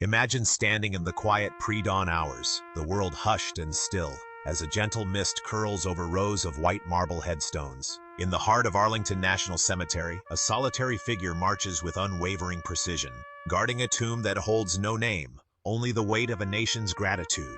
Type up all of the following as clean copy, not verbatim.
Imagine standing in the quiet pre-dawn hours, the world hushed and still, as a gentle mist curls over rows of white marble headstones. In the heart of Arlington National Cemetery, a solitary figure marches with unwavering precision, guarding a tomb that holds no name, only the weight of a nation's gratitude.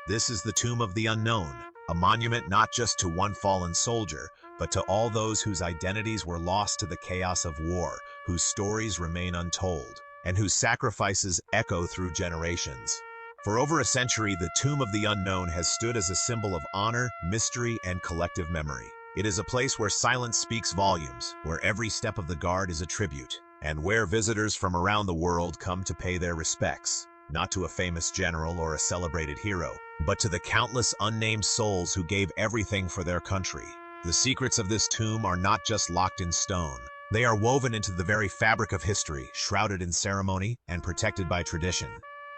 This is the Tomb of the Unknown, a monument not just to one fallen soldier, but to all those whose identities were lost to the chaos of war, whose stories remain untold, and whose sacrifices echo through generations. For over a century, the Tomb of the Unknown has stood as a symbol of honor, mystery, and collective memory. It is a place where silence speaks volumes, where every step of the guard is a tribute, and where visitors from around the world come to pay their respects, not to a famous general or a celebrated hero, but to the countless unnamed souls who gave everything for their country. The secrets of this tomb are not just locked in stone. They are woven into the very fabric of history, shrouded in ceremony and protected by tradition.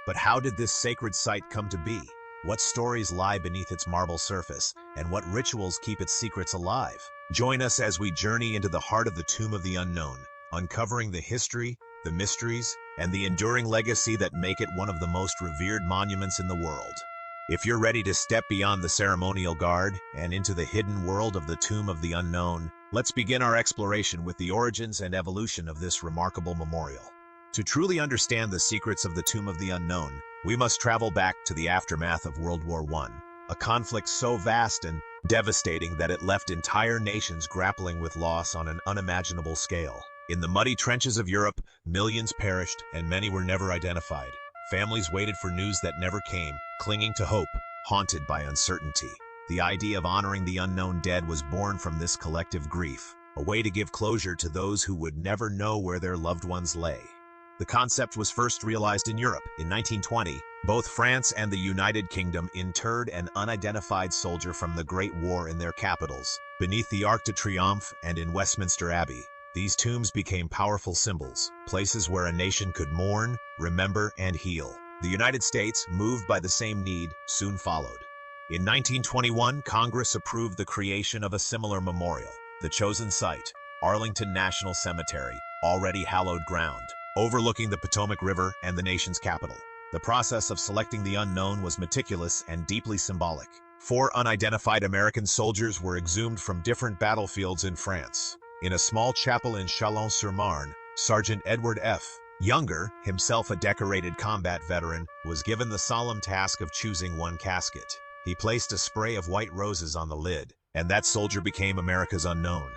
But how did this sacred site come to be? What stories lie beneath its marble surface, and what rituals keep its secrets alive? Join us as we journey into the heart of the Tomb of the Unknown, uncovering the history, the mysteries, and the enduring legacy that make it one of the most revered monuments in the world. If you're ready to step beyond the ceremonial guard and into the hidden world of the Tomb of the Unknown, let's begin our exploration with the origins and evolution of this remarkable memorial. To truly understand the secrets of the Tomb of the Unknown, we must travel back to the aftermath of World War I, a conflict so vast and devastating that it left entire nations grappling with loss on an unimaginable scale. In the muddy trenches of Europe, millions perished and many were never identified. Families waited for news that never came, clinging to hope, haunted by uncertainty. The idea of honoring the unknown dead was born from this collective grief, a way to give closure to those who would never know where their loved ones lay. The concept was first realized in Europe. In 1920, both France and the United Kingdom interred an unidentified soldier from the Great War in their capitals, beneath the Arc de Triomphe and in Westminster Abbey. These tombs became powerful symbols, places where a nation could mourn, remember, and heal. The United States, moved by the same need, soon followed. In 1921, Congress approved the creation of a similar memorial. The chosen site, Arlington National Cemetery, already hallowed ground, overlooking the Potomac River and the nation's capital. The process of selecting the unknown was meticulous and deeply symbolic. 4 unidentified American soldiers were exhumed from different battlefields in France. In a small chapel in Chalon-sur-Marne, Sergeant Edward F. Younger, himself a decorated combat veteran, was given the solemn task of choosing one casket. He placed a spray of white roses on the lid, and that soldier became America's unknown.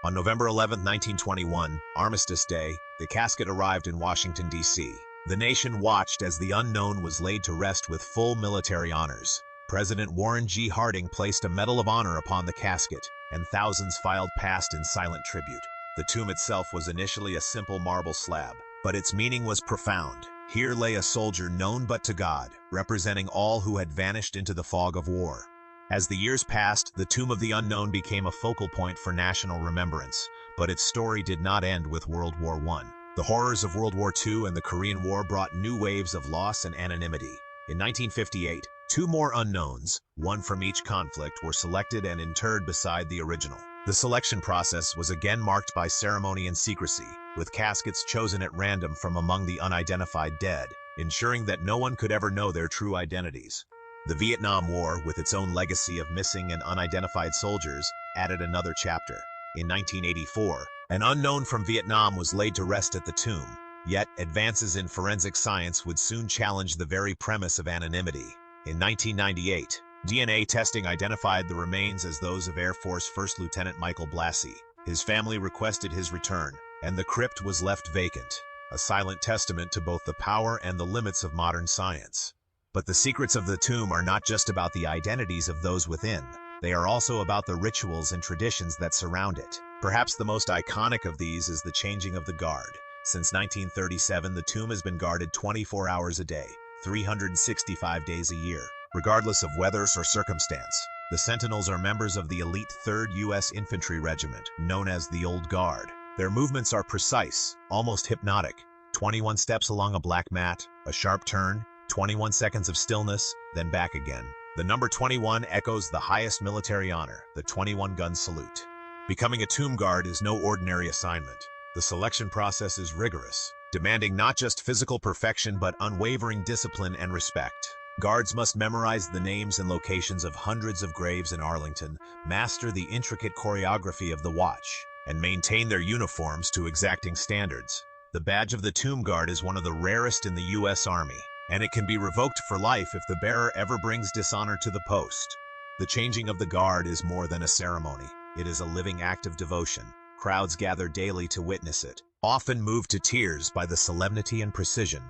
On November 11, 1921, Armistice Day, the casket arrived in Washington, D.C. The nation watched as the unknown was laid to rest with full military honors. President Warren G. Harding placed a Medal of Honor upon the casket, and thousands filed past in silent tribute. The tomb itself was initially a simple marble slab, but its meaning was profound. Here lay a soldier known but to God, representing all who had vanished into the fog of war. As the years passed, the Tomb of the Unknown became a focal point for national remembrance, but its story did not end with World War I. The horrors of World War II and the Korean War brought new waves of loss and anonymity. In 1958, 2 more unknowns, one from each conflict, were selected and interred beside the original. The selection process was again marked by ceremony and secrecy, with caskets chosen at random from among the unidentified dead, ensuring that no one could ever know their true identities. The Vietnam War, with its own legacy of missing and unidentified soldiers, added another chapter. In 1984, an unknown from Vietnam was laid to rest at the tomb, yet advances in forensic science would soon challenge the very premise of anonymity. In 1998, DNA testing identified the remains as those of Air Force First Lieutenant Michael Blassie. His family requested his return, and the crypt was left vacant, a silent testament to both the power and the limits of modern science. But the secrets of the tomb are not just about the identities of those within. They are also about the rituals and traditions that surround it. Perhaps the most iconic of these is the changing of the guard. Since 1937, the tomb has been guarded 24 hours a day, 365 days a year, regardless of weather or circumstance. The Sentinels are members of the elite 3rd U.S. Infantry Regiment, known as the Old Guard. Their movements are precise, almost hypnotic. 21 steps along a black mat, a sharp turn, 21 seconds of stillness, then back again. The number 21 echoes the highest military honor, the 21-gun salute. Becoming a tomb guard is no ordinary assignment. The selection process is rigorous. demanding not just physical perfection but unwavering discipline and respect. Guards must memorize the names and locations of hundreds of graves in Arlington, master the intricate choreography of the watch, and maintain their uniforms to exacting standards. The badge of the Tomb Guard is one of the rarest in the U.S. Army, and it can be revoked for life if the bearer ever brings dishonor to the post. The changing of the guard is more than a ceremony. It is a living act of devotion. Crowds gather daily to witness it, often moved to tears by the solemnity and precision.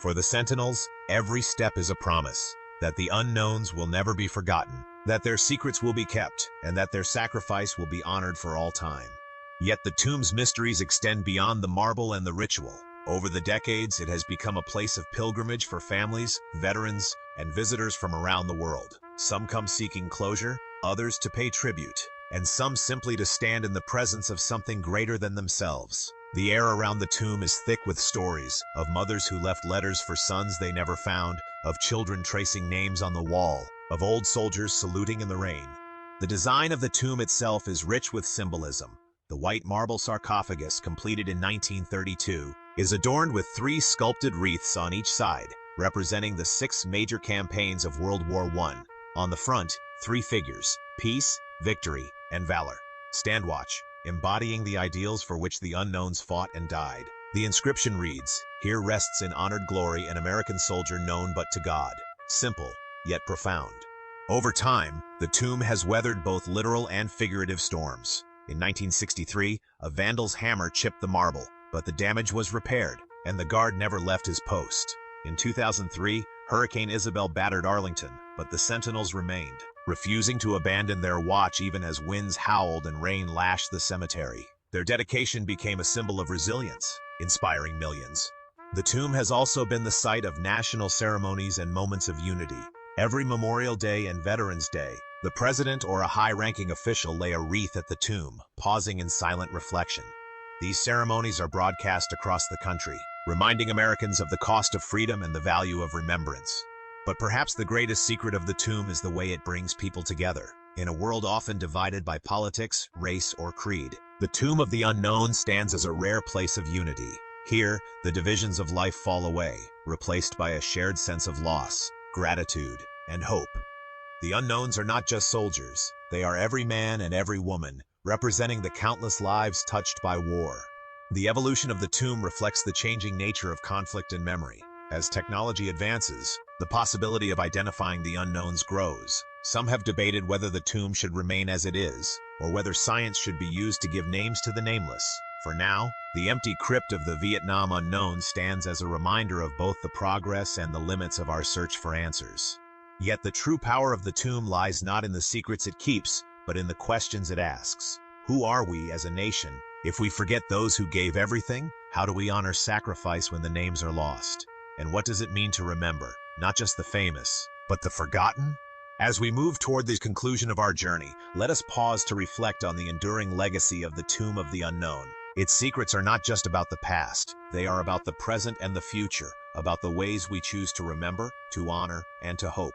For the Sentinels, every step is a promise that the unknowns will never be forgotten, that their secrets will be kept, and that their sacrifice will be honored for all time. Yet the tomb's mysteries extend beyond the marble and the ritual. Over the decades, it has become a place of pilgrimage for families, veterans, and visitors from around the world. Some come seeking closure, others to pay tribute, and some simply to stand in the presence of something greater than themselves. The air around the tomb is thick with stories of mothers who left letters for sons they never found, of children tracing names on the wall, of old soldiers saluting in the rain. The design of the tomb itself is rich with symbolism. The white marble sarcophagus, completed in 1932, is adorned with 3 sculpted wreaths on each side, representing the 6 major campaigns of World War I. On the front, 3 figures: peace, victory, and valor stand watch, embodying the ideals for which the unknowns fought and died. The inscription reads, "Here rests in honored glory an American soldier known but to God." Simple, yet profound. Over time, the tomb has weathered both literal and figurative storms. In 1963, a vandal's hammer chipped the marble, but the damage was repaired, and the guard never left his post. In 2003, Hurricane Isabel battered Arlington, but the Sentinels remained, refusing to abandon their watch even as winds howled and rain lashed the cemetery. Their dedication became a symbol of resilience, inspiring millions. The tomb has also been the site of national ceremonies and moments of unity. Every Memorial Day and Veterans Day, the president or a high-ranking official lay a wreath at the tomb, pausing in silent reflection. These ceremonies are broadcast across the country, reminding Americans of the cost of freedom and the value of remembrance. But perhaps the greatest secret of the tomb is the way it brings people together. In a world often divided by politics, race, or creed, the tomb of the unknown stands as a rare place of unity. Here, the divisions of life fall away, replaced by a shared sense of loss, gratitude, and hope. The unknowns are not just soldiers. They are every man and every woman, representing the countless lives touched by war. The evolution of the tomb reflects the changing nature of conflict and memory. As technology advances, the possibility of identifying the unknowns grows. Some have debated whether the tomb should remain as it is, or whether science should be used to give names to the nameless. For now, the empty crypt of the Vietnam unknown stands as a reminder of both the progress and the limits of our search for answers. Yet the true power of the tomb lies not in the secrets it keeps, but in the questions it asks. Who are we as a nation? If we forget those who gave everything, how do we honor sacrifice when the names are lost? And what does it mean to remember, not just the famous, but the forgotten? As we move toward the conclusion of our journey, let us pause to reflect on the enduring legacy of the Tomb of the Unknown. Its secrets are not just about the past, they are about the present and the future, about the ways we choose to remember, to honor, and to hope.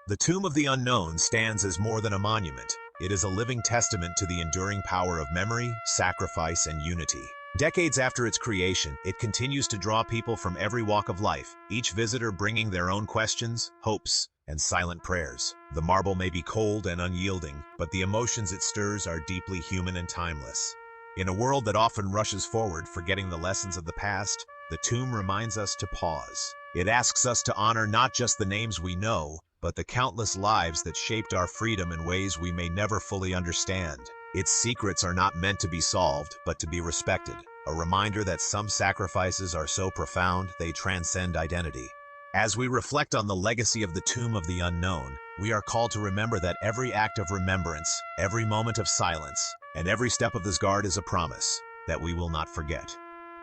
The Tomb of the Unknown stands as more than a monument. It is a living testament to the enduring power of memory, sacrifice, and unity. Decades after its creation, it continues to draw people from every walk of life, each visitor bringing their own questions, hopes, and silent prayers. The marble may be cold and unyielding, but the emotions it stirs are deeply human and timeless. In a world that often rushes forward, forgetting the lessons of the past, the tomb reminds us to pause. It asks us to honor not just the names we know, but the countless lives that shaped our freedom in ways we may never fully understand. Its secrets are not meant to be solved, but to be respected, a reminder that some sacrifices are so profound they transcend identity. As we reflect on the legacy of the Tomb of the Unknown, we are called to remember that every act of remembrance, every moment of silence, and every step of this guard is a promise that we will not forget.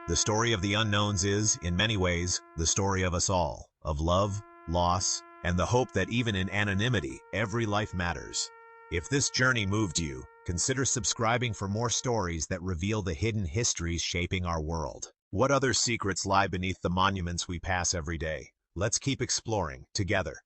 The story of the unknowns is, in many ways, the story of us all, of love, loss, and the hope that even in anonymity, every life matters. If this journey moved you, consider subscribing for more stories that reveal the hidden histories shaping our world. What other secrets lie beneath the monuments we pass every day? Let's keep exploring together.